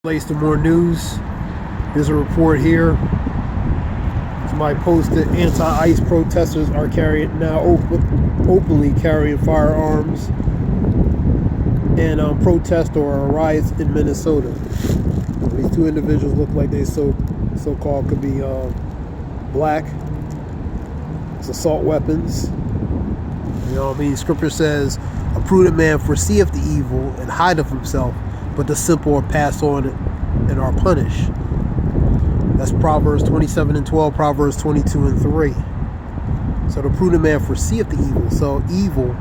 Place to more news. Here's a report here. Somebody posted anti-ICE protesters are openly carrying firearms and protest or riots in Minnesota. These two individuals look like they so-called could be black. It's assault weapons. You know what I mean? Scripture says, "A prudent man foreseeth the evil and hideth himself, but the simple are passed on and are punished." That's Proverbs 27:12, Proverbs 22:3. So the prudent man foreseeth the evil. So evil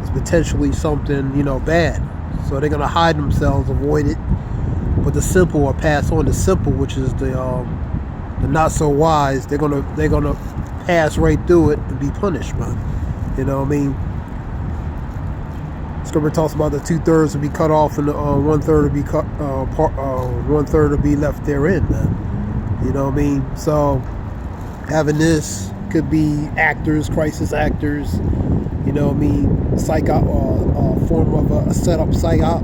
is potentially something, bad. So they're gonna hide themselves, avoid it. But the simple are passed on. The simple, which is the not so wise, they're gonna pass right through it and be punished, man. You know what I mean? Scripture talks about the 2/3 will be cut off and the 1/3 will be cut. 1/3 will be left therein, man. You know what I mean? So having this could be actors, crisis actors. You know what I mean? Form of a setup psyop.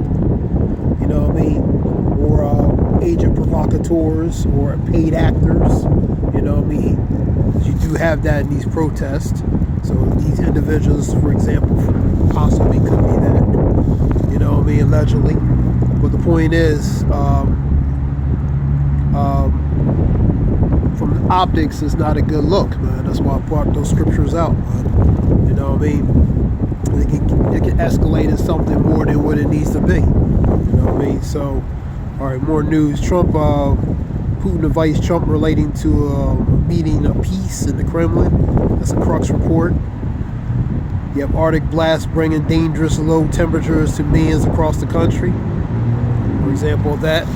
You know what I mean? Or agent provocateurs or paid actors. You know what I mean? You do have that in these protests. So these individuals, for example, possibly could be that. You know what I mean? Allegedly. But the point is, from the optics, it's not a good look, man. That's why I brought those scriptures out, man. You know what I mean? It can escalate into something more than what it needs to be. You know what I mean? So, all right, more news. Putin invites Trump relating to a meeting of peace in the Kremlin. That's a Crux report. You have Arctic blasts bringing dangerous low temperatures to millions across the country. For example of that.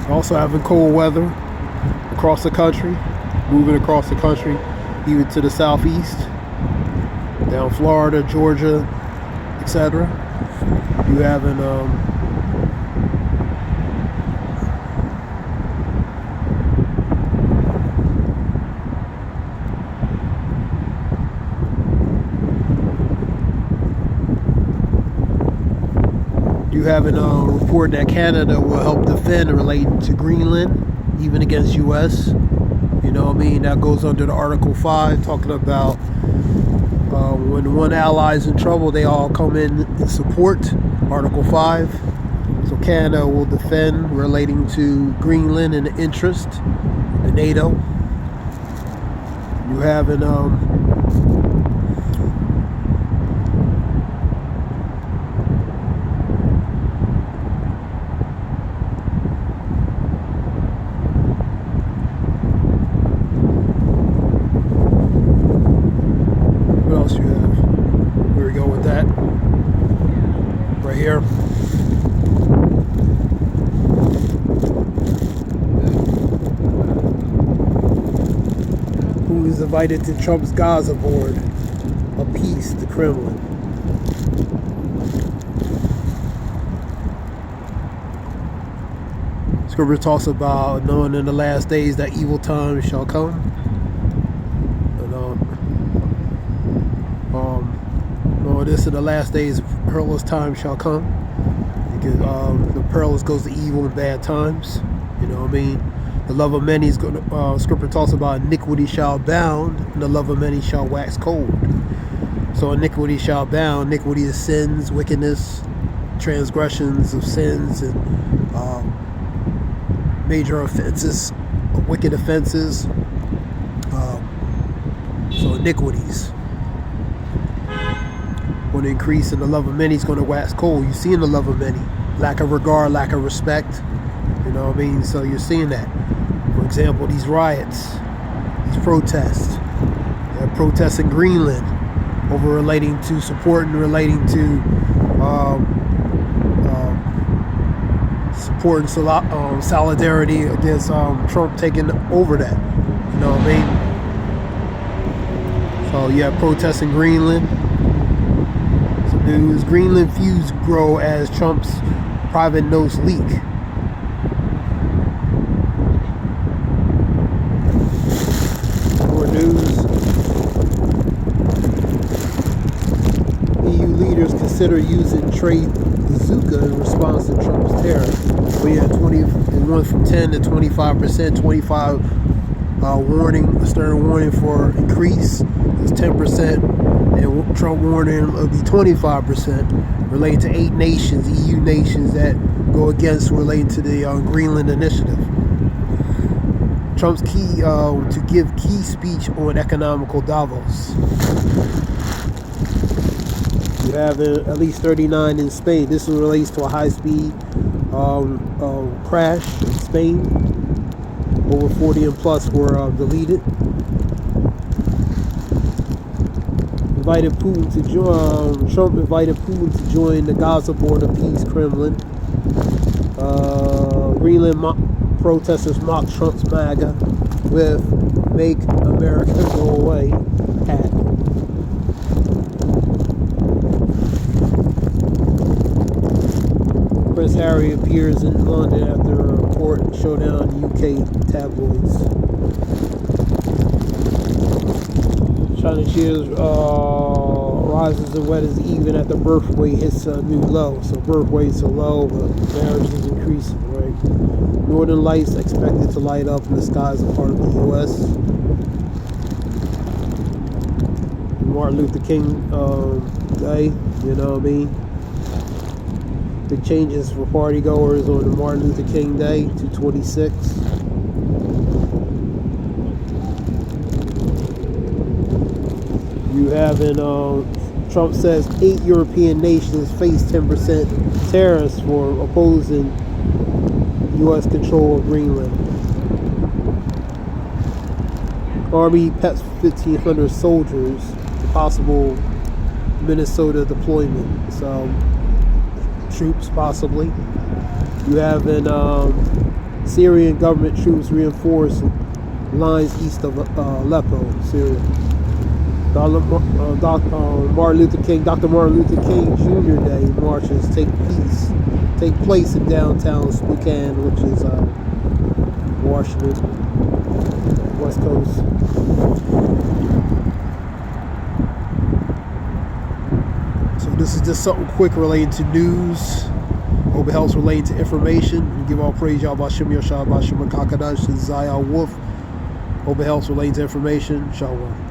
Also having cold weather across the country, moving across the country, even to the southeast, down Florida, Georgia, etc. You having a report that Canada will help defend relating to Greenland, even against U.S. You know what I mean? That goes under the Article 5, talking about when one ally is in trouble, they all come in and support. Article 5. So Canada will defend relating to Greenland and the interest, the NATO. You have an what else you have? Here we go with that. Right here. Who is invited to Trump's Gaza board of peace, the Kremlin. Scripture talks about knowing in the last days that evil times shall come. This in the last days, perilous times shall come. Because the perilous goes to evil and bad times. You know what I mean? The love of many is going to. Scripture talks about iniquity shall abound, and the love of many shall wax cold. So iniquity shall abound. Iniquity is sins, wickedness, transgressions of sins, and major offenses, wicked offenses. So iniquities. Going to increase, and the love of many is going to wax cold. You're seeing the love of many, lack of regard, lack of respect. You know what I mean? So you're seeing that. For example, these riots, these protests. Protests in Greenland over relating to support and relating to support and solidarity against Trump taking over that. You know what I mean? So you have protests in Greenland. News: Greenland feuds grow as Trump's private notes leak. consider using Trey Bazooka in response to Trump's tariff. We had 20, it went from 10 to 25%, 25 warning, a stern warning for increase is 10%, and Trump warning it'll be 25% relating to 8 nations, EU nations that go against relating to the Greenland Initiative. Trump's key to give key speech on economical Davos. You have at least 39 in Spain. This relates to a high-speed crash in Spain. Over 40 and plus were deleted. Trump invited Putin to join the Gaza border peace Kremlin. Greenland protesters mock Trump's MAGA with "Make America Go Away" hat. Prince Harry appears in London after a court showdown in UK tabloids. China cheers rises and weddings even after birth weight hits a new low. So birth rates are low, but marriage is increasing, right? Northern lights expected to light up in the skies of part of the U.S. Martin Luther King Day, you know what I mean? Big changes for party goers on the Martin Luther King Day, 226. You have Trump says 8 European nations face 10% tariffs for opposing U.S. control of Greenland. Army pets 1,500 soldiers, possible Minnesota deployment. So troops possibly. You have Syrian government troops reinforce lines east of Aleppo, Syria. Dr. Martin Luther King Jr. Day marches take place in downtown Spokane, which is Washington, West Coast. So this is just something quick related to news. Hope it helps related to information. We give all praise Yahweh Shem Yashah Bashim Kakadash and Zayah Wolf. Hope it helps related to information. Shalom.